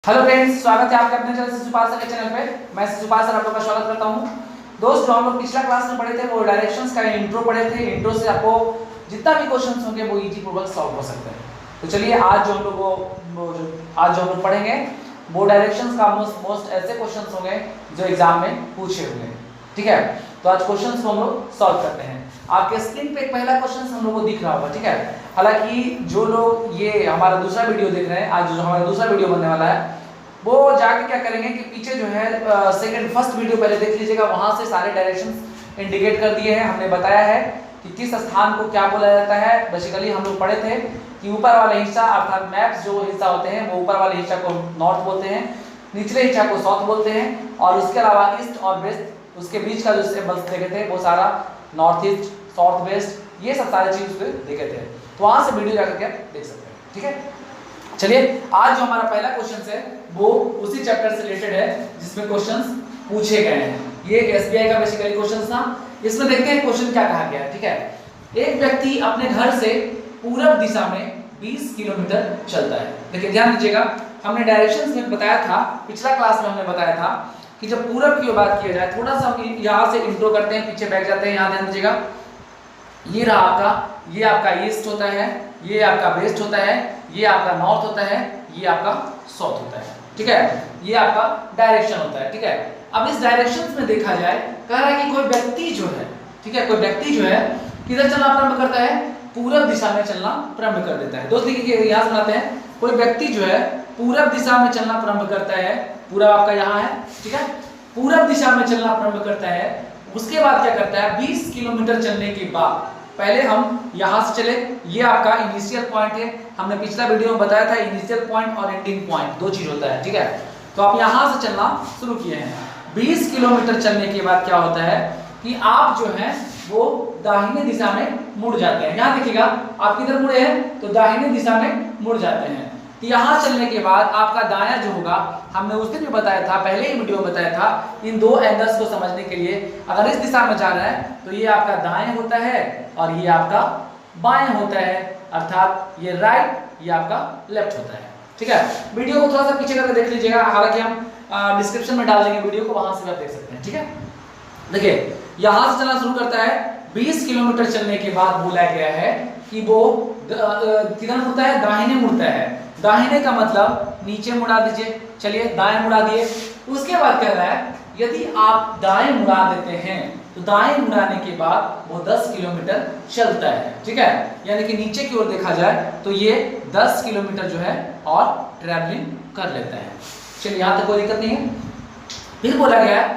Hello friends, स्वागत है आपका अपने चैनल शिशुपाल सर के चैनल पे। मैं शिशुपाल सर आप लोगों का स्वागत करता हूं। दोस्तों, हम लोग पिछला क्लास में पढ़े थे वो डायरेक्शंस का इंट्रो पढ़े थे। इंट्रो से आपको जितना भी क्वेश्चंस होंगे वो इजी पूर्वक सॉल्व हो सकते हैं। तो चलिए आज जो हम लोग पढ़ेंगे वो डायरेक्शंस का मोस्ट ऐसे क्वेश्चंस होंगे जो एग्जाम में पूछे हुए हैं। ठीक है, तो आज क्वेश्चंस को हम लोग सॉल्व करते हैं। आपके स्क्रीन पे एक पहला क्वेश्चन हम लोग को दिख रहा होगा। ठीक है, हालांकि जो लोग ये हमारा दूसरा वीडियो देख रहे हैं, आज जो हमारा दूसरा वीडियो बनने वाला है वो जाके क्या करेंगे कि पीछे जो है फर्स्ट वीडियो पहले देख लीजिएगा। वहां से सारे डायरेक्शंस इंडिकेट कर दिए हैं। हमने बताया है कि किस स्थान को क्या बोला जाता है। बेसिकली हम लोग पढ़े थे कि ऊपर वाला हिस्सा अर्थात मैप्स जो हिस्सा होते हैं वो ऊपर वाले हिस्सा को नॉर्थ बोलते हैं, निचले हिस्सा को साउथ बोलते हैं, और उसके अलावा ईस्ट और वेस्ट उसके बीच का जो सिंबल्स देखे थे वो सारा नॉर्थ ईस्ट, साउथ वेस्ट, ये सब सारे चीज उसमें देखे थे। तो वहां से वीडियो जाकर के देख सकते हैं। ठीक है, चलिए आज जो हमारा पहला क्वेश्चन है वो उसी चैप्टर से रिलेटेड है जिसमें क्वेश्चंस पूछे गए हैं। ये एक एसबीआई का बेसिकली क्वेश्चन था। इसमें देखते हैं क्वेश्चन क्या कहा गया है। ठीक है, एक व्यक्ति अपने घर से पूरब दिशा में 20 किलोमीटर चलता है। देखिए ध्यान दीजिएगा, हमने डायरेक्शंस में बताया था, पिछला क्लास में हमने बताया था कि जब पूरब की बात किया जाए, थोड़ा सा हम यहाँ से इंट्रो करते हैं, पीछे बैठ जाते हैं। यहाँ ध्यान दीजिएगा, ये रहा आपका, ये आपका ईस्ट होता है, ये आपका वेस्ट होता है, ये आपका नॉर्थ होता है, ये आपका साउथ होता है। ठीक है, ये आपका डायरेक्शन होता है। ठीक है, अब इस डायरेक्शंस में देखा जाए, कह रहा है कि कोई व्यक्ति जो है, ठीक है, कोई व्यक्ति जो है किधर चलना प्रारंभ करता है, पूरब दिशा में चलना प्रारंभ कर देता है। दोस्त देखिए यहाँ सुनाते हैं, कोई व्यक्ति जो है पूरब दिशा में चलना प्रारंभ करता है। पूरब आपका यहाँ है, ठीक है, पूरब दिशा में चलना प्रारंभ करता है। उसके बाद क्या करता है, 20 किलोमीटर चलने के बाद, पहले हम यहां से चले, ये आपका इनिशियल पॉइंट है। हमने पिछला वीडियो में बताया था इनिशियल पॉइंट और एंडिंग पॉइंट दो चीज होता है। ठीक है, तो आप यहां से चलना शुरू किए हैं। 20 किलोमीटर चलने के बाद क्या होता है कि आप जो है वो दाहिने दिशा में मुड़ जाते हैं। यहां देखिएगा, आप किधर मुड़े हैं, तो दाहिने दिशा में मुड़ जाते हैं। तो यहाँ चलने के बाद आपका दायां जो होगा, हमने उस दिन भी बताया था, पहले ही वीडियो में बताया था, इन दो एंगल्स को समझने के लिए, अगर इस दिशा में जा रहा है तो ये आपका दाएं होता है और ये आपका बाएं होता है, अर्थात ये राइट, ये आपका लेफ्ट होता है। ठीक है, वीडियो को थोड़ा सा पीछे करके देख लीजिएगा, हालांकि हम डिस्क्रिप्शन में डाल देंगे वीडियो को, वहां से आप देख सकते हैं। ठीक है, देखिए यहां से चलना शुरू करता है। 20 किलोमीटर चलने के बाद बोला गया है कि वो किधर मुड़ता है, दाहिने मुड़ता है। दाहिने का मतलब नीचे मुड़ा दीजिए। चलिए दाएं मुड़ा दिए। उसके बाद कह रहा है यदि आप दाएं मुड़ा देते हैं तो दाएं मुड़ाने के बाद वो 10 किलोमीटर चलता है। ठीक है, यानी कि नीचे की ओर देखा जाए तो ये 10 किलोमीटर जो है और ट्रैवलिंग कर लेता है। चलिए यहाँ तक कोई दिक्कत नहीं है। फिर बोला गया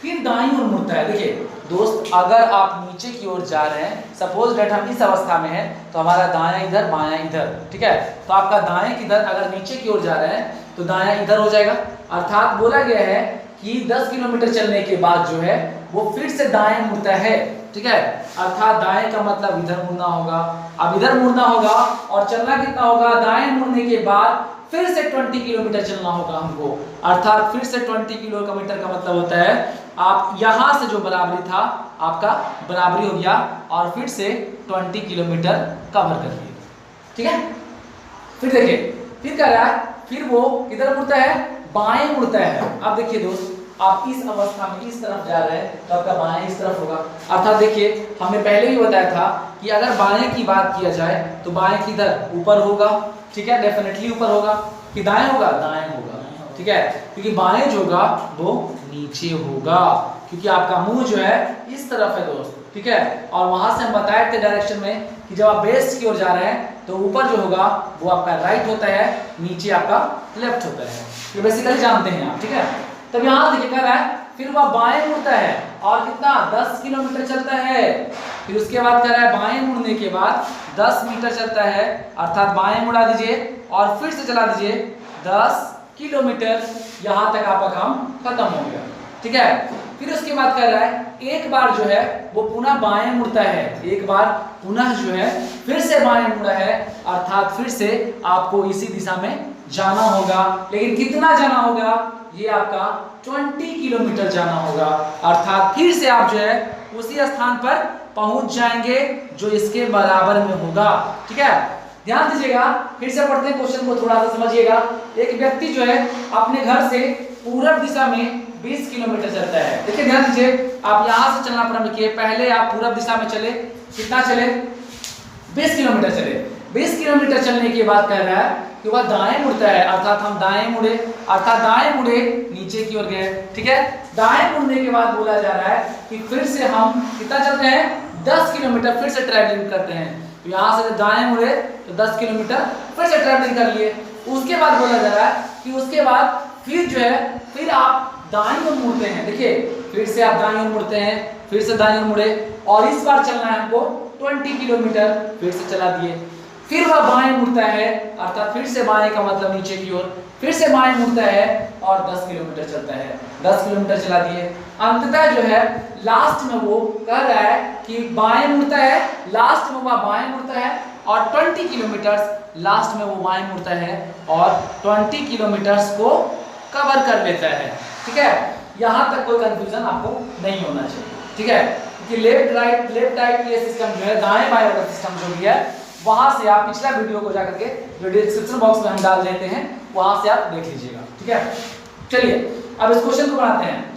फिर दाईं ओर मुड़ता है। देखिए दोस्त, अगर आप नीचे की ओर जा रहे हैं, सपोज डेट हम इस अवस्था में है तो हमारा दायां इधर बायां इधर, ठीक है, तो आपका दाएं किधर, अगर नीचे की ओर जा रहे हैं तो दायां इधर हो जाएगा। अर्थात बोला गया है कि 10 किलोमीटर चलने के बाद जो है वो फिर से दाएं मुड़ता है। ठीक है, अर्थात दाएं का मतलब इधर मुड़ना होगा। अब इधर मुड़ना होगा और चलना कितना होगा, दाएं मुड़ने के बाद फिर से 20 किलोमीटर चलना होगा हमको। अर्थात फिर से 20 किलोमीटर का मतलब होता है आप यहां से जो बराबरी था आपका बराबरी हो गया और फिर से 20 किलोमीटर कवर कर लिए। ठीक है, फिर देखिए फिर क्या रहा है, फिर वो किधर मुड़ता है, बाएं मुड़ता है। अब देखिए दोस्त, आप इस अवस्था में इस तरफ जा रहे हैं तो आपका बाएं इस तरफ होगा। अर्थात देखिए हमने पहले भी बताया था कि अगर बाएं की बात किया जाए तो बाएं किधर, ऊपर होगा। ठीक है, डेफिनेटली ऊपर होगा। कि दाएं होगा, दाएं होगा। ठीक है, क्योंकि बाएं जो होगा वो नीचे होगा, क्योंकि आपका मुंह जो है इस तरफ है दोस्त। ठीक है, और वहां से हम बताए थे डायरेक्शन में कि जब आप वेस्ट की ओर जा रहे हैं तो ऊपर जो होगा वो आपका राइट होता है, नीचे आपका लेफ्ट होता है। ये बेसिकली जानते हैं आप। ठीक है, तब यहाँ देखिए कह रहा है फिर वह बाएं मुड़ता है और कितना, 10 किलोमीटर चलता है। फिर उसके बाद कह रहा है बाएं मुड़ने के बाद 10 मीटर चलता है, अर्थात बाएं मुड़ा दीजिए और फिर से चला दीजिए 10 किलोमीटर। यहाँ तक आपका काम खत्म हो गया। ठीक है, फिर उसके बाद कह रहा है एक बार जो है वो पुनः बाएं मुड़ता है, एक बार पुनः जो है फिर से बाएं मुड़ा है, अर्थात फिर से आपको इसी दिशा में जाना होगा। लेकिन कितना जाना होगा, ये आपका 20 किलोमीटर जाना होगा। अर्थात फिर से आप जो है उसी स्थान पर पहुंच जाएंगे जो इसके बराबर में होगा। ठीक है, ध्यान दीजिएगा, फिर से पढ़ते हैं क्वेश्चन को, थोड़ा सा समझिएगा। एक व्यक्ति जो है अपने घर से पूरब दिशा में 20 किलोमीटर चलता है। देखिए ध्यान दीजिए, आप यहां से चलना प्रारंभ किए, पहले आप पूरब दिशा में चले, कितना चले? 20 किलोमीटर चले। 20 किलोमीटर चलने के बाद कह रहा है कि वह दाएं मुड़ता है, अर्थात हम दाएं मुड़े, अर्थात दाएं मुड़े नीचे की ओर गए। ठीक है, दाएं मुड़ने के बाद बोला जा रहा है कि फिर से हम कितना चलते हैं? 10 किलोमीटर फिर से ट्रैवलिंग करते हैं। तो यहाँ से दाएं मुड़े तो 10 किलोमीटर फिर से ट्रैवलिंग कर लिए। उसके बाद बोला जा रहा है कि उसके बाद फिर जो है फिर आप दाएं ओर मुड़ते हैं। देखिए फिर से आप दाएं ओर मुड़ते हैं, फिर से दाएं ओर मुड़े, और इस बार चलना है हमको 20 किलोमीटर, फिर से चला दिए। फिर वह बाएं मुड़ता है, अर्थात फिर से बाएं का मतलब नीचे की ओर, फिर से बाएं मुड़ता है और 10 किलोमीटर चलता है। 10 किलोमीटर चला दिए। अंततः जो है लास्ट में वो कह रहा है कि बाएं मुड़ता है, लास्ट में वह बाएं मुड़ता है और 20 किलोमीटर लास्ट में वो बाएं मुड़ता है और 20 किलोमीटर्स को कवर कर लेता है। ठीक है, यहां तक कोई कंफ्यूजन आपको नहीं होना चाहिए। ठीक है, क्योंकि लेफ्ट राइट ये सिस्टम जो है, दाएं बाएं वाला सिस्टम जो भी है, वहां से आप पिछला वीडियो को जाकर के जो डिस्क्रिप्शन बॉक्स में हम डाल देते हैं वहां से आप देख लीजिएगा। ठीक है, चलिए अब इस क्वेश्चन को बनाते हैं।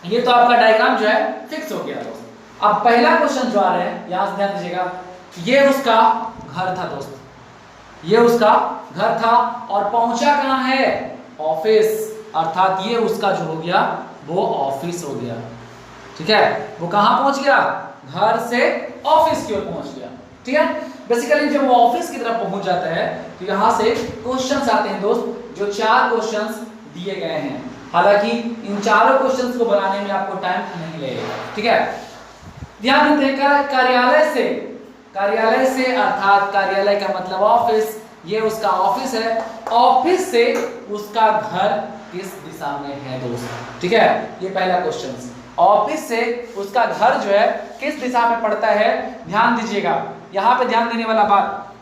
ये तो आपका डायग्राम जो है फिक्स हो गया दोस्त। अब पहला क्वेश्चन जो आ रहा है, यहां से ध्यान दीजिएगा, ये उसका घर था दोस्त, ये उसका घर था और पहुंचा कहां है? ऑफिस, अर्थात ये उसका जो हो गया वो ऑफिस हो गया। ठीक है, वो कहां पहुंच गया? घर से ऑफिस की ओर पहुंच गया। ठीक है, बेसिकली जब वो ऑफिस की तरफ पहुंच जाता है तो यहां से क्वेश्चंस आते हैं दोस्त, जो 4 क्वेश्चंस दिए गए हैं। हालांकि इन चारों क्वेश्चंस को बनाने में आपको टाइम नहीं लगेगा। ठीक है, ध्यान देकर कार्यालय से अर्थात कार्यालय का मतलब ऑफिस, ये उसका ऑफिस है। ऑफिस से उसका घर किस दिशा में है दोस्त? ठीक है, ये पहला क्वेश्चन। ऑफिस से उसका घर जो है किस दिशा में पड़ता है? ध्यान दीजिएगा, यहाँ पे ध्यान देने वाला बात,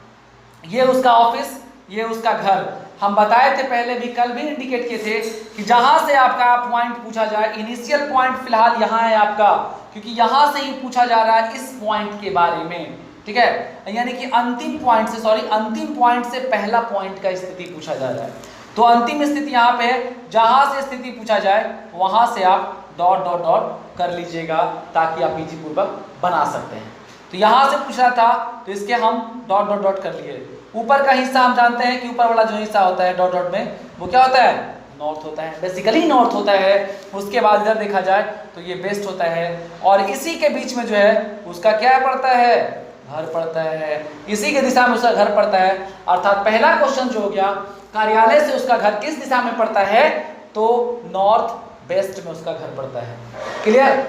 ये उसका ऑफिस, ये उसका घर। हम बताए थे पहले भी, कल भी इंडिकेट किए थे कि जहां से आपका पॉइंट पूछा जाए, इनिशियल पॉइंट फिलहाल यहाँ है आपका, क्योंकि यहां से ही पूछा जा रहा है इस पॉइंट के बारे में। ठीक है, यानी कि अंतिम पॉइंट से पहला पॉइंट का स्थिति पूछा जा रहा है। तो अंतिम स्थिति यहाँ पे है, जहां से स्थिति पूछा जाए वहां से आप डॉट डॉट डॉट कर लीजिएगा ताकि आप इजी पूर्वक बना सकते हैं। तो यहां से पूछ रहा था तो इसके हम डॉट डॉट डॉट कर लिए। ऊपर का हिस्सा हम जानते हैं कि ऊपर वाला जो हिस्सा होता है डॉट डॉट में, वो क्या होता है? नॉर्थ होता है, बेसिकली नॉर्थ होता है। उसके बाद इधर देखा जाए तो ये वेस्ट होता है, और इसी के बीच में जो है उसका क्या पड़ता है? घर पड़ता है। इसी के दिशा में उसका घर पड़ता है। अर्थात पहला क्वेश्चन जो हो गया, कार्यालय से उसका घर किस दिशा में पड़ता है? तो नॉर्थ वेस्ट में उसका घर पड़ता है। क्लियर?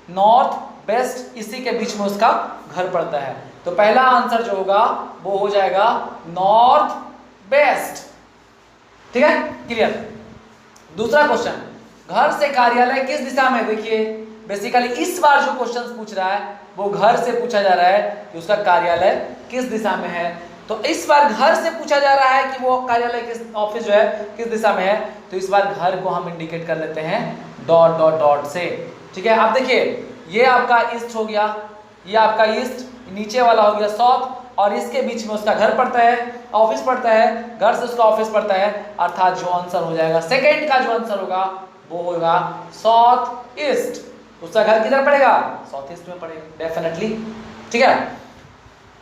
नॉर्थ वेस्ट, इसी के बीच में उसका घर पड़ता है। तो पहला आंसर जो होगा वो हो जाएगा नॉर्थ वेस्ट। ठीक है, क्लियर? दूसरा क्वेश्चन, घर से कार्यालय किस दिशा में? देखिए बेसिकली इस बार जो क्वेश्चन पूछ रहा है वो घर से पूछा जा रहा है कि उसका कार्यालय किस दिशा में है। तो इस बार घर से पूछा जा रहा है कि वो कार्यालय किस, ऑफिस जो है किस दिशा में है। तो इस बार घर को हम इंडिकेट कर लेते हैं डॉट डॉट डॉट से। ठीक है, आप देखिए ये आपका ईस्ट हो गया, ये आपका ईस्ट, नीचे वाला हो गया साउथ, और इसके बीच में उसका घर पड़ता है, ऑफिस पड़ता है, घर से उसका ऑफिस पड़ता है। अर्थात जो आंसर हो जाएगा सेकंड का जो आंसर होगा वो होगा साउथ ईस्ट। उसका घर किधर पड़ेगा? साउथ ईस्ट में पड़ेगा डेफिनेटली। ठीक है,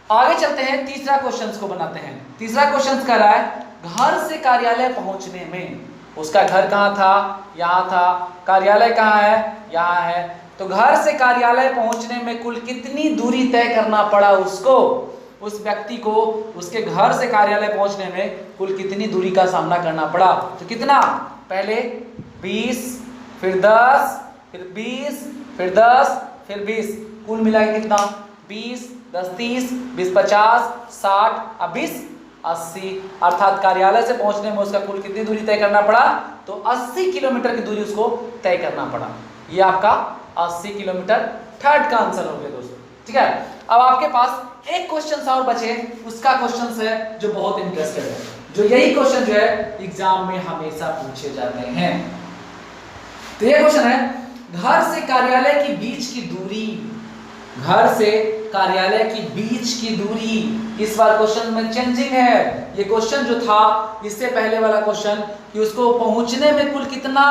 आगे चलते हैं, तीसरा क्वेश्चन को बनाते हैं। तीसरा क्वेश्चन कह रहा है घर से कार्यालय पहुंचने में, उसका घर कहाँ था? यहाँ था। कार्यालय कहाँ है? यहाँ है। तो घर से कार्यालय पहुंचने में कुल कितनी दूरी तय करना पड़ा उसको, उस व्यक्ति को उसके घर से कार्यालय पहुंचने में कुल कितनी दूरी का सामना करना पड़ा? तो कितना? पहले 20, फिर 10, फिर 20, फिर 10, फिर 20, कुल मिला के कितना? 20, 10, 30, 20, 50, 60, अब 20, 80। अर्थात कार्यालय से पहुंचने में उसका कुल कितनी दूरी तय करना पड़ा? तो 80 किलोमीटर की दूरी उसको तय करना पड़ा। ये आपका 80 किलोमीटर थर्ड का आंसर हो गया दोस्तों। ठीक है, अब आपके पास एक क्वेश्चन और बचे, उसका क्वेश्चन है जो बहुत इंटरेस्टेड है, जो यही क्वेश्चन जो है एग्जाम में हमेशा पूछे जाते हैं। तो ये क्वेश्चन है घर से कार्यालय के बीच की दूरी, घर से कार्यालय की बीच की दूरी। इस बार क्वेश्चन में चेंजिंग है। ये क्वेश्चन जो था इससे पहले वाला क्वेश्चन कि उसको पहुंचने में कुल कितना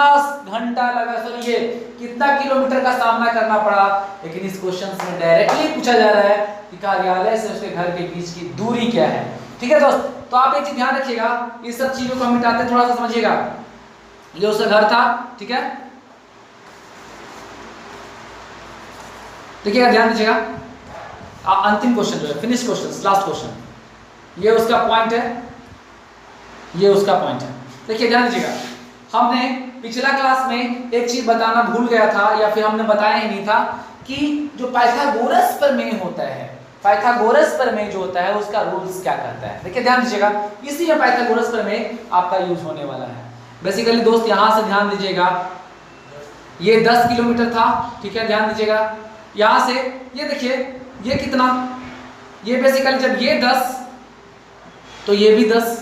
घंटा लगा, सॉरी ये कितना किलोमीटर का सामना करना पड़ा, लेकिन इस क्वेश्चन में डायरेक्टली पूछा जा रहा है कि कार्यालय से उसके घर के बीच की दूरी क्या है। ठीक है दोस्त, तो आप एक चीज ध्यान रखिएगा, इस सब चीजों को हम मिटाते हैं, थोड़ा सा समझिएगा। ये उसका घर था, ठीक है, देखिएगा, ध्यान दीजिएगा। अंतिम क्वेश्चन जो है, फिनिश क्वेश्चन, लास्ट क्वेश्चन, ये उसका पॉइंट है, ये उसका पॉइंट है। देखिए ध्यान दीजिएगा, हमने पिछला क्लास में एक चीज बताना भूल गया था, या फिर हमने बताया ही नहीं था कि जो पाइथागोरस प्रमेय होता है, पाइथागोरस प्रमेय जो होता है उसका रूल्स क्या कहता है। देखिए ध्यान दीजिएगा, इसी में पाइथागोरस प्रमेय आपका यूज होने वाला है। बेसिकली दोस्त यहां से ध्यान दीजिएगा, ये 10 किलोमीटर था, ठीक है, ध्यान दीजिएगा। यहां से ये देखिए, ये कितना, ये बेसिकली जब ये 10 तो ये भी 10,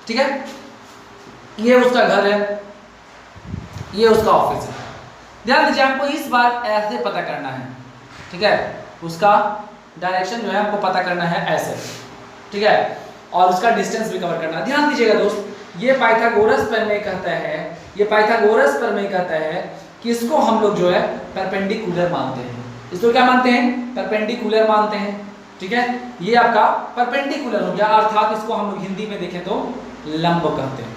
ठीक है, ये उसका घर है, ये उसका ऑफिस है। ध्यान दीजिए, हमको इस बार ऐसे पता करना है, ठीक है, उसका डायरेक्शन जो है हमको पता करना है ऐसे, ठीक है, और उसका डिस्टेंस भी कवर करना है। ध्यान दीजिएगा दोस्त, ये पाइथागोरस प्रमेय कहता है, ये पाइथागोरस प्रमेय कहता है कि इसको हम लोग जो है परपेंडिकुलर मानते हैं। इसको क्या मानते हैं? परपेंडिकुलर मानते हैं, ठीक है, ये आपका परपेंडिकुलर हो गया, अर्थात इसको हम लोग हिंदी में देखें तो लंब कहते हैं,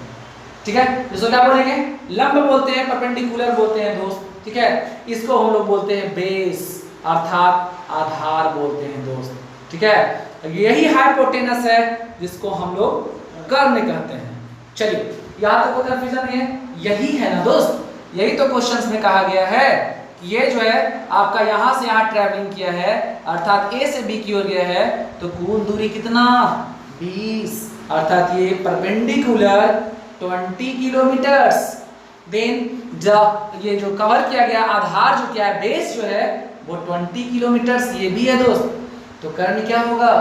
ठीक है। इसको क्या बोलेंगे? लंब बोलते हैं, परपेंडिकुलर बोलते हैं दोस्त, ठीक है। इसको हम लोग बोलते हैं बेस, अर्थात आधार बोलते हैं दोस्त, ठीक है। यही हाइपोटेनस है जिसको हम लोग कर्ण कहते हैं। चलिए, यहां तक कोई कंफ्यूजन नहीं है, यही है ना दोस्त, यही तो क्वेश्चंस में कहा गया है कि ये जो है आपका यहां से यहां ट्रैवलिंग किया है, अर्थात ए से बी की ओर गया है, तो कुल दूरी कितना? 20, अर्थात ये परपेंडिकुलर 20 किलोमीटर्स। देन ये जो कवर किया गया आधार जो क्या है, बेस जो है वो 20 किलोमीटर्स ये भी है दोस्त। तो कर्ण क्या होगा?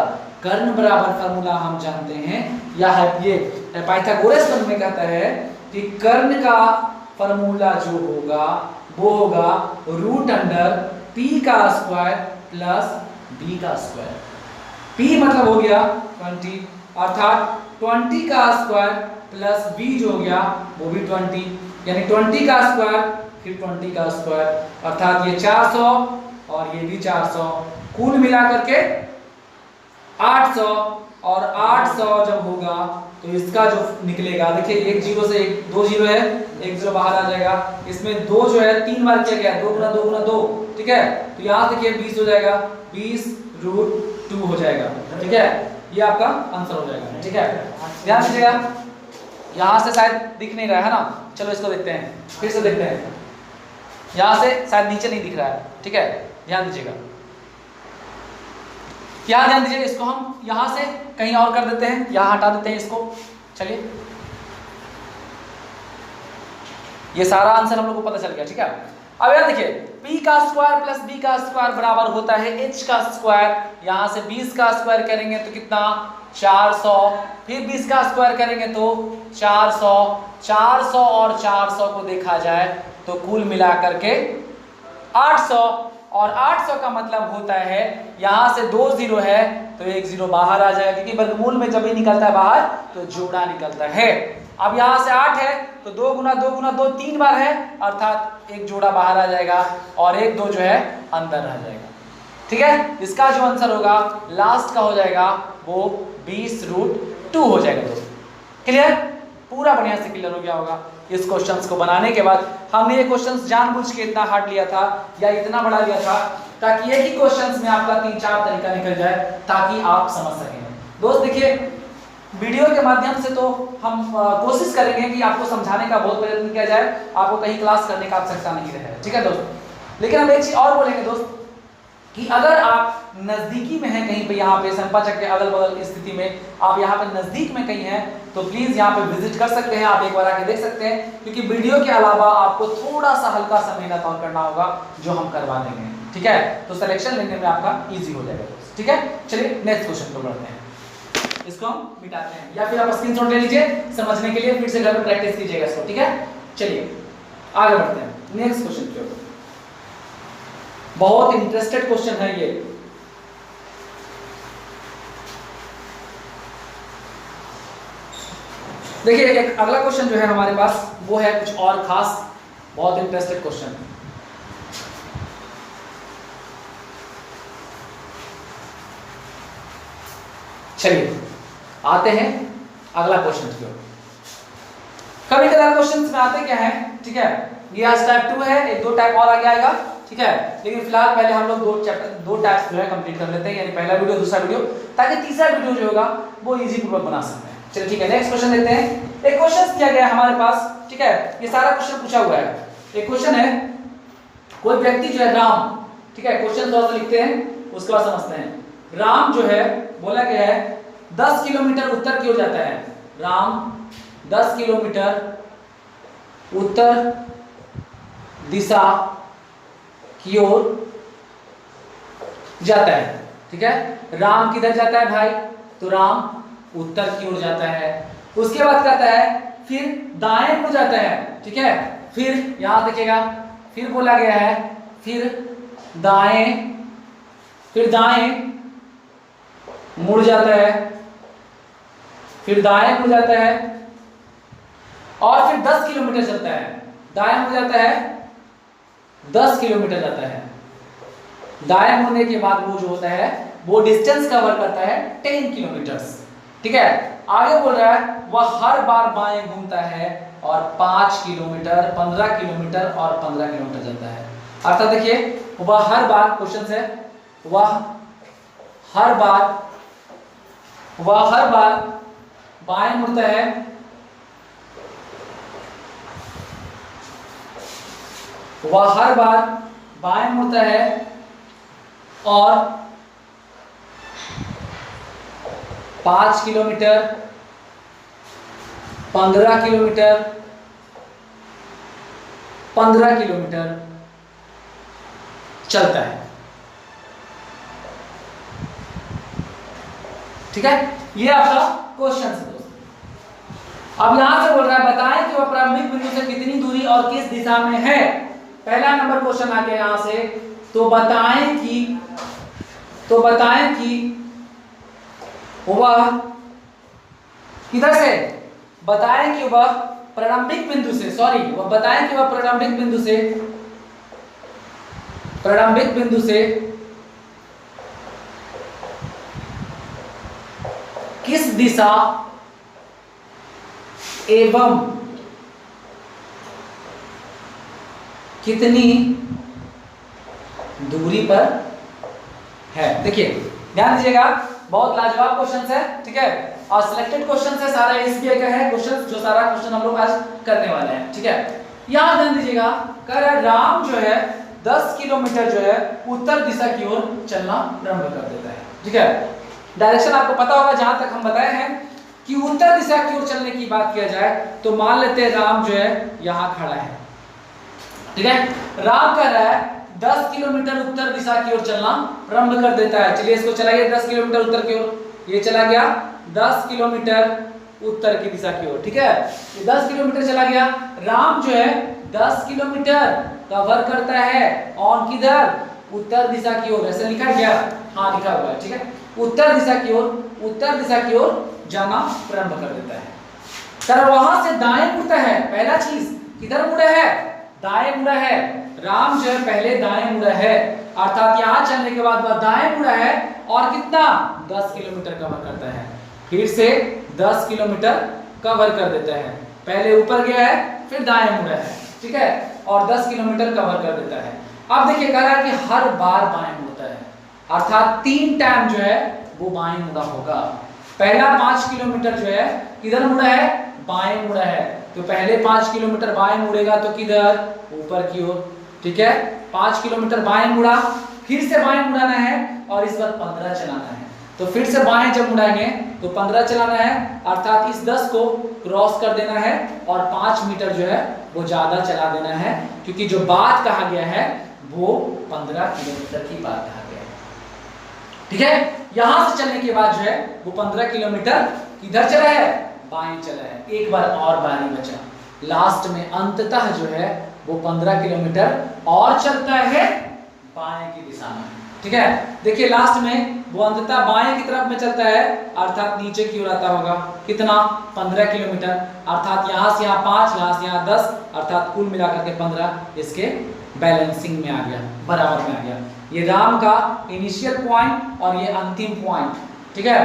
कर्ण बराबर फार्मूला हम जानते हैं, या है ये पाइथागोरस प्रमेय कहता है कि कर्ण का फार्मूला जो होगा वो होगा √p का स्क्वायर प्लस b का स्क्वायर। p मतलब हो गया 20, अर्थात 20 का स्क्वायर प्लस b जो हो गया वो भी 20, यानी 20 का स्क्वायर फिर 20 का स्क्वायर, अर्थात ये 400 और ये भी 400, कुल मिलाकर के 800, और 800 जब होगा तो इसका जो निकलेगा, देखिए एक जीरो से एक 2 जीरो है, एक जीरो बाहर आ जाएगा, इसमें 2 जो है 3 बार किया गया, 2 गुना 2 गुना 2, ठीक है, तो यहाँ देखिए 20 हो जाएगा, 20√2 हो जाएगा, ठीक है, ये आपका आंसर हो जाएगा, ठीक है। ध्यान दीजिएगा, यहाँ से शायद दिख नहीं रहा है ना, चलो इसको देखते हैं, फिर से देखते हैं, यहाँ से शायद नीचे नहीं दिख रहा है, ठीक है, ध्यान दीजिएगा, यहाँ ध्यान दीजिए, इसको हम यहाँ से कहीं और कर देते हैं, यहाँ हटा देते हैं इसको। चलिए, ये सारा आंसर हम लोग को पता चल गया, ठीक है। अब यार देखिए, p का स्क्वायर प्लस b का स्क्वायर बराबर होता है h का स्क्वायर, यहाँ से 20 का स्क्वायर करेंगे तो कितना? 400, फिर 20 का स्क्वायर करेंगे तो 400, 400 और 400 को देखा जाए तो कुल मिलाकर के 800, और 800 का मतलब होता है यहाँ से 2 जीरो है तो 1 जीरो बाहर आ जाएगा, क्योंकि वर्गमूल में जब भी निकलता है बाहर तो जोड़ा निकलता है। अब यहाँ से 8 है तो 2 गुना 2 गुना 2 3 बार है, अर्थात एक जोड़ा बाहर आ जाएगा और 1 2 जो है अंदर रह जाएगा, ठीक है। इसका जो आंसर होगा लास्ट का हो जाएगा वो 20√2 हो जाएगा दोस्तों। क्लियर? पूरा बढ़िया से क्लियर हो गया होगा। इस क्वेश्चंस को बनाने के बाद हमने ये क्वेश्चंस जानबूझ के इतना हार्ड लिया था या इतना बड़ा लिया था ताकि एक ही क्वेश्चंस में आपका 3-4 तरीका निकल जाए, ताकि आप समझ सकें। दोस्त देखिए, वीडियो के माध्यम से तो हम कोशिश करेंगे कि आपको समझाने का बहुत प्रयत्न किया जाए, आपको कहीं क्लास करने का आवश्यकता नहीं रहे, ठीक है दोस्त। लेकिन हम एक चीज और बोलेंगे दोस्त कि अगर आप नजदीकी में हैं कहीं पे, यहाँ पे संपाचक के अगल बगल स्थिति में आप यहाँ पे नजदीक में कहीं हैं, तो प्लीज यहाँ पे विजिट कर सकते हैं, आप एक बार आके देख सकते हैं, क्योंकि वीडियो के अलावा आपको थोड़ा सा हल्का सा मेहनत और करना होगा जो हम करवा देंगे, ठीक है। तो सिलेक्शन लेने में आपका ईजी हो जाएगा, ठीक है। चलिए नेक्स्ट क्वेश्चन को बढ़ते हैं, इसको हम मिटाते हैं, या फिर आप स्क्रीनशॉट ले लीजिए समझने के लिए, फिर से घर में प्रैक्टिस कीजिएगा इसको, ठीक है। चलिए आगे बढ़ते हैं नेक्स्ट क्वेश्चन की ओर। बहुत इंटरेस्टेड क्वेश्चन है ये, देखिए एक अगला क्वेश्चन जो है हमारे पास वो है कुछ और खास, बहुत इंटरेस्टेड क्वेश्चन। चलिए आते हैं अगला क्वेश्चन की ओर। कभी कदार क्वेश्चन में आते क्या है, ठीक है, ये आज टाइप 2 है, एक 2 टाइप और आगे आएगा, ठीक है, लेकिन फिलहाल पहले हम लोग 2 टाइप्स जो है कंप्लीट कर लेते हैं, यानी पहला वीडियो दूसरा वीडियो, ताकि तीसरा वीडियो जो होगा वो इजी पूर्वक बना सकते हैं। चलिए ठीक है, नेक्स्ट क्वेश्चन देखते हैं। एक क्वेश्चन दिया गया है हमारे पास, ठीक है, ये सारा क्वेश्चन पूछा हुआ है। एक क्वेश्चन है, कोई व्यक्ति जो है राम, ठीक है, क्वेश्चन थोड़ा सा लिखते हैं उसके बाद समझते हैं। राम जो है बोला गया है 10 किलोमीटर उत्तर की ओर जाता है। राम 10 किलोमीटर उत्तर दिशा की ओर जाता है, ठीक है। राम किधर जाता है भाई, तो राम उत्तर की ओर जाता है। उसके बाद कहता है फिर दाएं मुड़ जाता है, ठीक है, फिर यहां देखिएगा, फिर बोला गया है फिर दाएं मुड़ जाता है, फिर दाएं मुड़ जाता है और फिर 10 किलोमीटर चलता है। दाएं मुड़ जाता है 10 किलोमीटर जाता है। दाएं मुड़ने के बाद वो जो होता है वो डिस्टेंस कवर करता है 10 किलोमीटर्स, ठीक है। आगे बोल रहा है वह हर बार बाएं घूमता है और 5 किलोमीटर 15 किलोमीटर और 15 किलोमीटर चलता है। अर्थात देखिए वह हर बार, क्वेश्चन है वह हर बार बाएं मुड़ता है वह हर बार बाएं मुड़ता है और 5 किलोमीटर 15 किलोमीटर 15 किलोमीटर चलता है, ठीक है। ये आपका क्वेश्चन है दोस्तों। अब यहां से बोल रहा है बताएं कि वह प्रारंभिक बिंदु से कितनी दूरी और किस दिशा में है। पहला नंबर क्वेश्चन आ गया यहां से, तो बताएं कि वह किधर से, बताएं कि वह प्रारंभिक बिंदु से, बताएं कि वह प्रारंभिक बिंदु से किस दिशा एवं कितनी दूरी पर है। देखिए ध्यान दीजिएगा, बहुत लाजवाब क्वेश्चन है, ठीक है, और सिलेक्टेड क्वेश्चन है, सारा एसबीआई का है क्वेश्चन, जो सारा क्वेश्चन हम लोग आज करने वाले हैं, ठीक है। यहां ध्यान दीजिएगा, कह रहा है राम जो है 10 किलोमीटर जो है उत्तर दिशा की ओर चलना प्रारंभ कर देता है, ठीक है। डायरेक्शन आपको पता होगा, जहां तक हम बताए हैं कि उत्तर दिशा की ओर चलने की बात किया जाए तो मान लेते हैं राम जो है यहां खड़ा है, ठीक है। राम कह रहा है 10 किलोमीटर उत्तर दिशा की ओर चलना प्रारंभ कर देता है। चलिए इसको चलाइए 10 किलोमीटर उत्तर की ओर, ये चला गया 10 किलोमीटर उत्तर की दिशा की ओर, ठीक है, ये 10 किलोमीटर चला गया। राम जो है 10 किलोमीटर कवर करता है और किधर, उत्तर दिशा की ओर, ऐसे लिखा गया, हाँ लिखा हुआ है, ठीक है, उत्तर दिशा की ओर जाना प्रारंभ कर देता है। तर वहां से दाएं मुड़ता है, पहला चीज किधर मुड़ा है, दाएं मुड़ा है। राम जो है पहले दाएं मुड़ा है, अर्थात यहां चलने के बाद वह दाएं मुड़ा है और कितना 10 किलोमीटर कवर करता है, फिर से 10 किलोमीटर कवर कर देता है। पहले ऊपर गया है फिर दाएं मुड़ा है, ठीक है, और 10 किलोमीटर कवर कर देता है। अब देखिए कह रहा है कि हर बार बाएं मुड़ता है, अर्थात 3 टाइम जो है वो बाएं मुड़ा होगा। पहला 5 किलोमीटर जो है किधर मुड़ा है, बाएं मुड़ा है, तो पहले 5 किलोमीटर बाएं मुड़ेगा तो किधर, ऊपर की ओर, ठीक है। 5 किलोमीटर बाएं मुड़ा, फिर से बाएं मुड़ाना है और इस बार 15 चलाना है, तो फिर से बाएं जब मुड़ाएंगे तो 15 चलाना है, अर्थात इस 10 को क्रॉस कर देना है और 5 मीटर जो है वो ज्यादा चला देना है, क्योंकि जो बात कहा गया है वो 15 किलोमीटर की बात कहा गया है, ठीक है। यहां से चलने के बाद जो है वो 15 किलोमीटर किधर चला है, बाएं चला है। एक बार और बारी बचा, लास्ट में अंततः जो है वो 15 किलोमीटर और चलता है बाएं की दिशा में, ठीक है। देखिए लास्ट में वो अंततः बाएं की तरफ में चलता है, अर्थात नीचे की ओर आता होगा। कितना? 15 किलोमीटर, अर्थात यहाँ से यहाँ 5, यहाँ से यहाँ 10, अर्थात कुल मिलाकर के 15 इसके बैलेंसिंग में आ गया, बराबर में आ गया। ये राम का इनिशियल पॉइंट और ये अंतिम पॉइंट, ठीक है।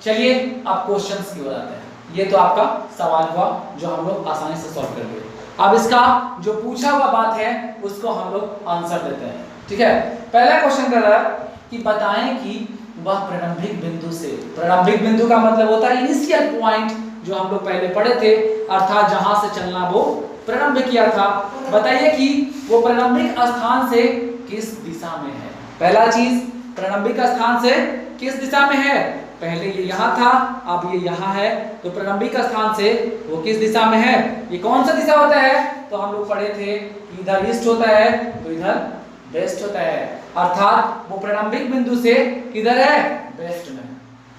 चलिए अब क्वेश्चंस की ओर आते हैं। ये तो आपका सवाल हुआ जो हम लोग आसानी से सॉल्व कर लिए। अब इसका जो पूछा हुआ बात है उसको हम लोग आंसर देते हैं, ठीक है। पहला क्वेश्चन कर रहा है कि बताएं कि वह प्रारंभिक बिंदु से, प्रारंभिक बिंदु का मतलब होता है इनिशियल पॉइंट, जो हम लोग पहले पढ़े थे, अर्थात जहां से चलना वो प्रारंभ किया था। बताइए कि वो प्रारंभिक स्थान से किस दिशा में है। पहला चीज, प्रारंभिक स्थान से किस दिशा में है। पहले ये यहाँ था, अब ये यहाँ है, तो प्रारंभिक स्थान से वो किस दिशा में है। ये कौन सा दिशा होता है, तो हम लोग पढ़े थे कि इधर ईस्ट होता है तो इधर वेस्ट होता है, अर्थात वो प्रारंभिक बिंदु से किधर है, वेस्ट में,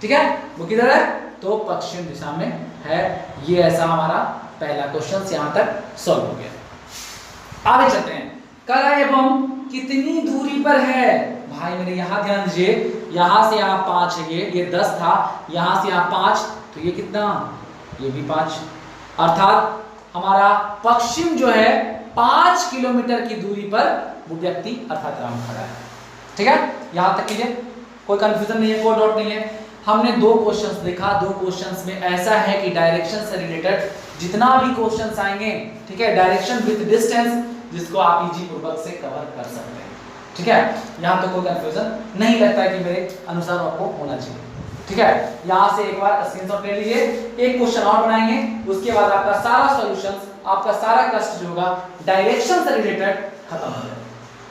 ठीक है। वो किधर है, तो पश्चिम दिशा में है। ये ऐसा हमारा पहला क्वेश्चन यहाँ तक सॉल्व हो गया। आगे चलते हैं। कला एवं कितनी दूरी पर है। भाई मेरे यहाँ ध्यान दीजिए, यहाँ से यहाँ 5 है, ये 10 था, यहाँ से यहाँ 5, तो ये कितना, ये भी 5, अर्थात हमारा पश्चिम जो है 5 किलोमीटर की दूरी पर वो व्यक्ति अर्थात राम खड़ा है, ठीक है। यहाँ तक कीजिए, कोई कंफ्यूजन नहीं है, कोई डाउट नहीं है। हमने 2 क्वेश्चंस देखा, 2 क्वेश्चंस में ऐसा है कि डायरेक्शन से रिलेटेड जितना भी क्वेश्चंस आएंगे, ठीक है, डायरेक्शन विद डिस्टेंस, जिसको आप इजी पूर्वक से कवर कर सकते हैं, ठीक है। यहाँ तो कोई कंफ्यूजन नहीं लगता है कि मेरे अनुसार आपको होना चाहिए, ठीक है। यहाँ से एक बार स्क्रीनशॉट ले लीजिए, एक क्वेश्चन और बनाएंगे, उसके बाद आपका सारा सॉल्यूशंस, आपका सारा कष्ट जो होगा डायरेक्शन से रिलेटेड खत्म हो जाएगा,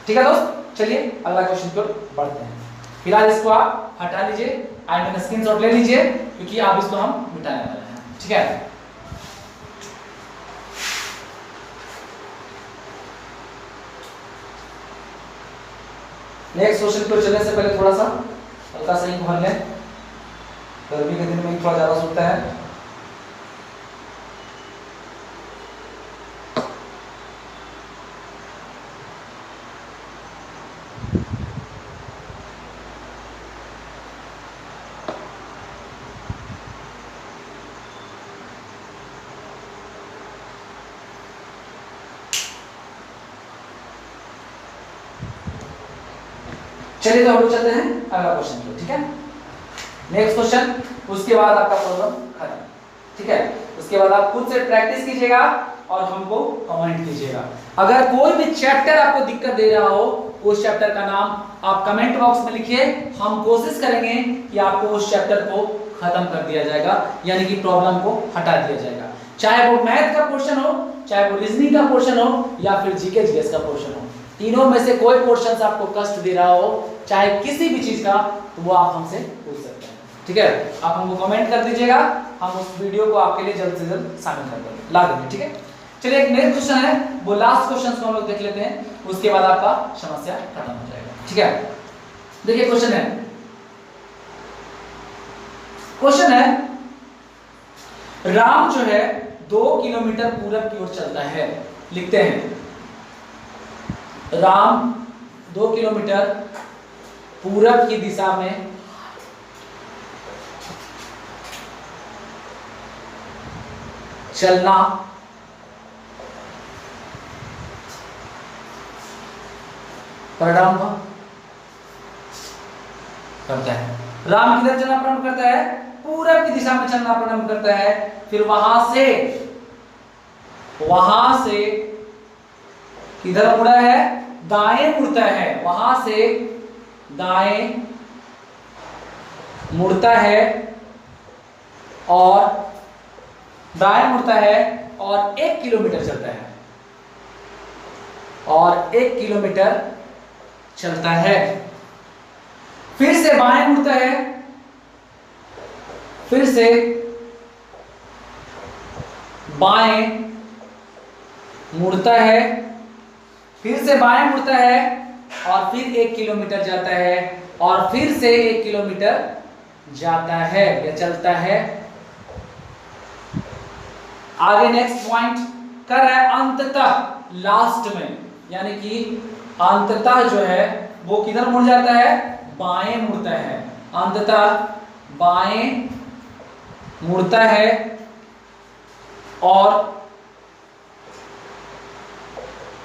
ठीक है दोस्त। चलिए अगला क्वेश्चन की ओर बढ़ते हैं। फिलहाल इसको आप हटा लीजिए, आई मीन स्क्रीनशॉट ले लीजिए, क्योंकि आप इसको हम मिटाने वाले हैं, ठीक है। नेक्स्ट क्वेश्चन पर चलने से पहले थोड़ा सा हल्का सा ही भर लें, गर्मी के दिन में थोड़ा ज्यादा सूखता है। चलिए तो हम लोग चलते हैं अगला क्वेश्चन को, ठीक है। नेक्स्ट क्वेश्चन, उसके बाद आपका प्रॉब्लम खत्म, ठीक है। उसके बाद आप खुद से प्रैक्टिस कीजिएगा और हमको कमेंट कीजिएगा। अगर कोई भी चैप्टर आपको दिक्कत दे रहा हो, उस चैप्टर का नाम आप कमेंट बॉक्स में लिखिए, हम कोशिश करेंगे कि आपको उस चैप्टर को खत्म कर दिया जाएगा, यानी कि प्रॉब्लम को हटा दिया जाएगा। चाहे वो मैथ का पोर्शन हो, चाहे वो रीजनिंग का पोर्शन हो, या फिर जीके जीएस का पोर्शन हो, तीनों में से कोई पोर्शन आपको कष्ट दे रहा हो, चाहे किसी भी चीज का, तो वो आप हमसे पूछ सकते हैं, ठीक है। आप हमको कमेंट कर दीजिएगा, हम उस वीडियो को आपके लिए जल्द से जल्द शामिल कर देंगे, ला देंगे, ठीक है। चलिए एक नेक्स्ट क्वेश्चन है, वो लास्ट क्वेश्चन को हम लोग देख लेते हैं, उसके बाद आपका समस्या खत्म हो जाएगा, ठीक है। देखिए क्वेश्चन है, राम जो है 2 किलोमीटर पूरब की ओर चलता है। लिखते हैं, राम 2 किलोमीटर पूरब की दिशा में चलना प्रारंभ करता है। राम किधर चलना प्रारंभ करता है, पूरब की दिशा में चलना प्रारंभ करता है। फिर वहां से किधर मुड़ा है, दाएं मुड़ता है, वहां से दाएं मुड़ता है और दाएं मुड़ता है और 1 किलोमीटर चलता है, और 1 किलोमीटर चलता है। फिर से बाएं मुड़ता है, फिर से बाएं मुड़ता है, फिर से बाएं मुड़ता है और फिर 1 किलोमीटर जाता है, और फिर से 1 किलोमीटर जाता है या चलता है। आगे नेक्स्ट पॉइंट कर रहा है अंततः, लास्ट में, यानी कि अंततः जो है वो किधर मुड़ जाता है, बाएं मुड़ता है, अंततः बाएं मुड़ता है और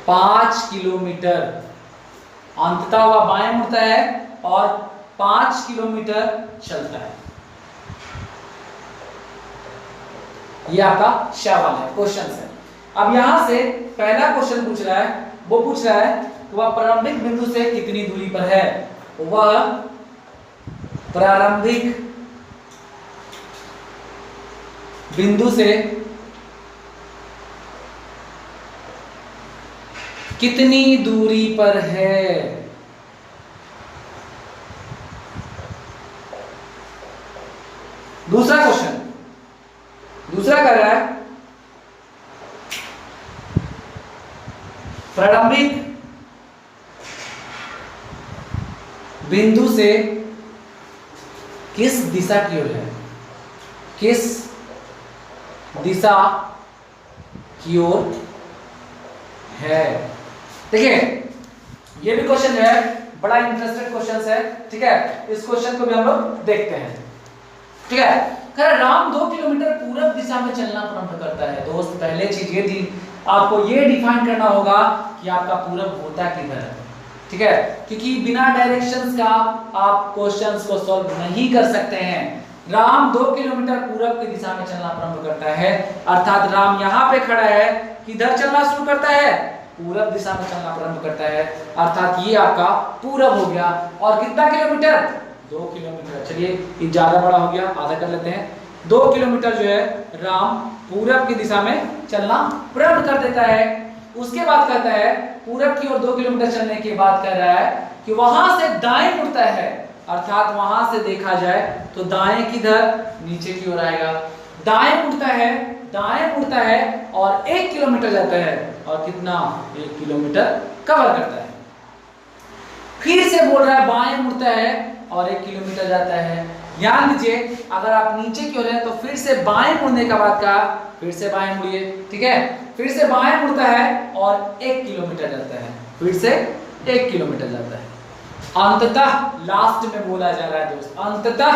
5 किलोमीटर, अंततः वह बाएं मुड़ता है और 5 किलोमीटर चलता है। ये आपका सवाल है, क्वेश्चन है। अब यहां से पहला क्वेश्चन पूछ रहा है, वो पूछ रहा है कि वह प्रारंभिक बिंदु से कितनी दूरी पर है। वह प्रारंभिक बिंदु से कितनी दूरी पर है। दूसरा क्वेश्चन, दूसरा कर रहा है प्रारंभिक बिंदु से किस दिशा की ओर है, किस दिशा की ओर है। देखिए ये भी क्वेश्चन जो है बड़ा इंटरेस्टेड क्वेश्चन है, ठीक है। इस क्वेश्चन को भी हम लोग देखते हैं, ठीक है। राम 2 किलोमीटर पूरब दिशा में चलना प्रारंभ करता है। दोस्त पहले चीज ये थी, आपको ये डिफाइन करना होगा कि आपका पूरब होता किधर है, ठीक है, क्योंकि बिना डायरेक्शंस का आप क्वेश्चंस को सॉल्व नहीं कर सकते हैं। राम 2 किलोमीटर पूरब की दिशा में चलना प्रारंभ करता है, अर्थात राम यहाँ पे खड़ा है, किधर चलना शुरू करता है, पूरब दिशा में चलना प्रारंभ करता है, अर्थात ये आपका पूरब हो गया। और कितना किलोमीटर, 2 किलोमीटर। चलिए ये ज्यादा बड़ा हो गया, आधा कर लेते हैं। 2 किलोमीटर जो है राम पूरब की दिशा में चलना प्रारंभ कर देता है। उसके बाद कहता है पूरब की ओर 2 किलोमीटर चलने के बाद कह रहा है कि वहां से दाएं मुड़ता है, अर्थात वहां से देखा जाए तो दाएं किधर, नीचे की ओर आएगा। दाएं मुड़ता है, दाएं मुड़ता है और 1 किलोमीटर जाता है, और कितना, 1 किलोमीटर कवर करता है। फिर से बोल रहा है बाएं मुड़ता है और 1 किलोमीटर जाता है। ध्यान दीजिए, अगर आप नीचे की ओर हैं तो फिर से बाएं मुड़ने का बात कहा, फिर से बाएं मुड़िए, ठीक है। फिर से बाएं मुड़ता है और 1 किलोमीटर जाता है, फिर से 1 किलोमीटर जाता है। अंततः लास्ट में बोला जा रहा है दोस्त, अंततः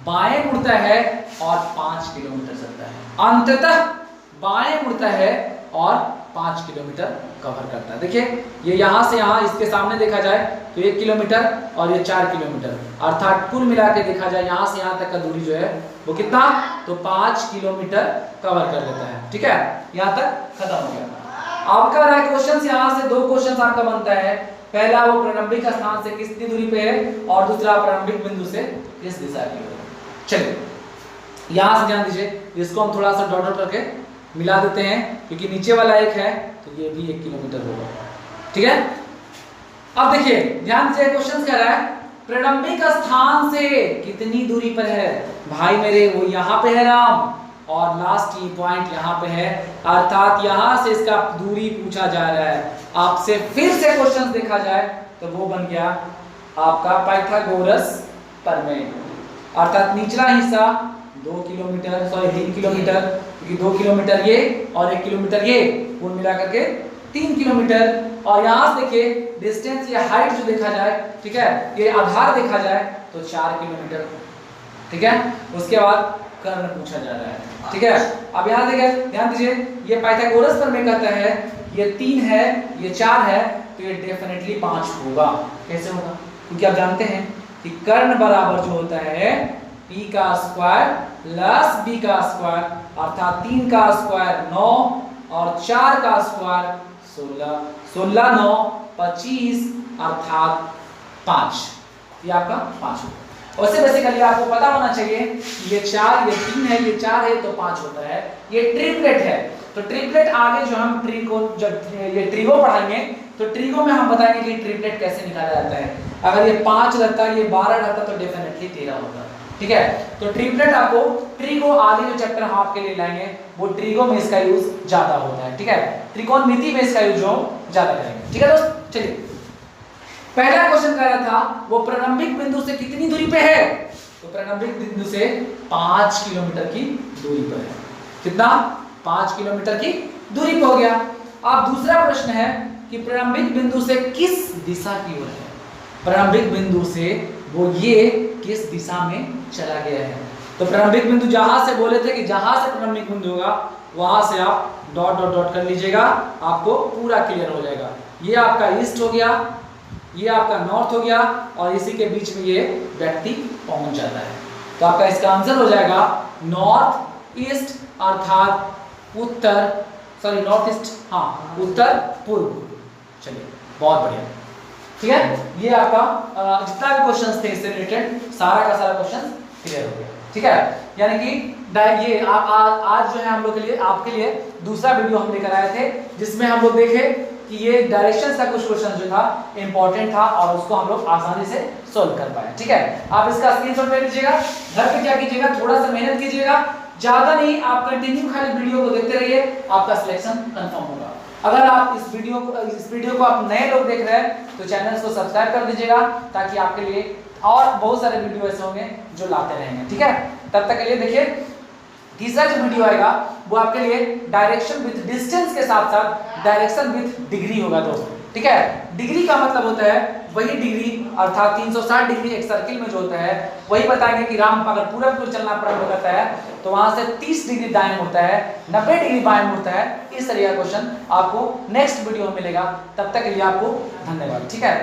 बाएं मुड़ता है और 5 किलोमीटर चलता है। अंततः बाएं मुड़ता है और 5 किलोमीटर कवर करता है। देखिए ये यहाँ से यहाँ इसके सामने देखा जाए तो 1 किलोमीटर और ये 4 किलोमीटर, अर्थात कुल मिला के देखा जाए यहाँ से यहाँ तक का दूरी जो है वो कितना, तो 5 किलोमीटर कवर कर लेता है, ठीक है। यहाँ तक खत्म हो गया। अब कह रहा है क्वेश्चन, यहाँ से 2 क्वेश्चन आपका बनता है। पहला वो प्रारंभिक स्थान से कितनी दूरी पे है, और दूसरा प्रारंभिक बिंदु से किस दिशा की ओर। चलिए यहाँ से ध्यान दीजिए, इसको हम थोड़ा सा डॉट डॉट करके मिला देते हैं, क्योंकि नीचे वाला 1 है तो ये भी 1 किलोमीटर होगा, ठीक है। अब देखिए ध्यान से क्वेश्चन कह रहा है प्रारंभिक स्थान से कितनी दूरी पर है। भाई मेरे वो यहाँ पे है राम, और लास्ट ये पॉइंट यहाँ पे है, अर्थात यहाँ से इसका दूरी पूछा जा रहा है आपसे। फिर से क्वेश्चन देखा जाए तो वो बन गया आपका पाइथागोरस प्रमेय, अर्थात निचला हिस्सा 2 किलोमीटर, सॉरी 3 किलोमीटर, क्योंकि 2 किलोमीटर ये और 1 किलोमीटर ये, कुल मिला करके 3 किलोमीटर। और यहाँ से देखिए डिस्टेंस या हाइट जो देखा जाए, ठीक है, ये आधार देखा जाए तो 4 किलोमीटर, ठीक है। उसके बाद कर्ण पूछा जा रहा है, ठीक है। अब यहाँ देखिए ध्यान दीजिए, ये पाइथागोरस प्रमेय कहता है ये 3 है, ये 4 है, तो ये डेफिनेटली 5 होगा। कैसे होगा, क्योंकि आप जानते हैं कि कर्ण बराबर जो होता है p का स्क्वायर प्लस b का स्क्वायर, अर्थात 3 का स्क्वायर 9 और 4 का स्क्वायर 16, 16 9 25, अर्थात 5, ये आपका 5 होगा। वैसे बेसिकली आपको पता होना चाहिए ये 4, ये 3 है, ये 4 है तो 5 होता है। ये ट्रिपलेट है, तो ट्रिपलेट आगे जो हम ये ट्रिगो पढ़ाएंगे तो ट्रिगो में हम बताएंगे कि ट्रिपलेट कैसे निकाला जाता है। अगर ये 5 रहता है, ये 12 रहता तो डेफिनेटली 13 होता, ठीक है। तो ट्रिपलेट आपको ट्रिगो आगे जो चैप्टर हम आपके लिए लाएंगे वो ट्रिगो में इसका यूज ज्यादा होता है, ठीक है। त्रिकोणमिति में इसका यूज जो ज्यादा करेंगे, ठीक है दोस्त। चलिए पहला क्वेश्चन कह रहा था वो प्रारंभिक बिंदु से कितनी दूरी पे है, तो प्रारंभिक बिंदु से 5 किलोमीटर की दूरी पर है। कितना, 5 किलोमीटर की दूरी पे हो गया। अब दूसरा प्रश्न है कि प्रारंभिक बिंदु से किस दिशा की ओर है, प्रारंभिक बिंदु से वो ये किस दिशा में चला गया है। तो प्रारंभिक बिंदु जहां से बोले थे कि जहां से प्रारंभिक बिंदु होगा वहां से आप डॉट डॉट डॉट कर लीजिएगा, आपको पूरा क्लियर हो जाएगा। ये आपका ईस्ट हो गया, ये आपका नॉर्थ हो गया और इसी के बीच में ये व्यक्ति पहुंच जाता है। तो आपका इसका आंसर हो जाएगा नॉर्थ ईस्ट अर्थात नॉर्थ ईस्ट, हाँ उत्तर पूर्व। चलिए बहुत बढ़िया, ठीक है। ये आपका जितना भी क्वेश्चंस थे इससे रिलेटेड सारा का सारा क्वेश्चन क्लियर हो गया, ठीक है। यानी कि ये आज जो है हम लोग के लिए आपके लिए दूसरा वीडियो हम लेकर आए थे जिसमें हम लोग देखे कि ये डायरेक्शंस का कुछ क्वेश्चन जो था इंपॉर्टेंट था और उसको हम लोग आसानी से सॉल्व कर पाए, ठीक है। आप इसका स्क्रीनशॉट ले लीजिएगा, घर पे क्या कीजिएगा थोड़ा सा मेहनत कीजिएगा, ज्यादा नहीं, आप कंटिन्यू खाली वीडियो को देखते रहिए, आपका सिलेक्शन कंफर्म होगा। अगर आप इस वीडियो को आप नए लोग देख रहे हैं तो चैनल को सब्सक्राइब कर दीजिएगा ताकि आपके लिए और बहुत सारे वीडियो ऐसे होंगे जो लाते रहेंगे, ठीक है। तब तक के लिए देखिए तीसरा जो वीडियो आएगा वो आपके लिए डायरेक्शन विद डिस्टेंस के साथ साथ डायरेक्शन विद डिग्री होगा दोस्तों, ठीक है। डिग्री का मतलब होता है वही डिग्री अर्थात 360 डिग्री एक सर्किल में जो होता है वही बताएंगे कि राम अगर पूरब चलना प्रारंभ करता है तो वहां से 30 डिग्री दाएं मुड़ता है, 90 डिग्री बाएं मुड़ता है। इस तरह का क्वेश्चन आपको नेक्स्ट वीडियो में मिलेगा। तब तक के लिए आपको धन्यवाद, ठीक है।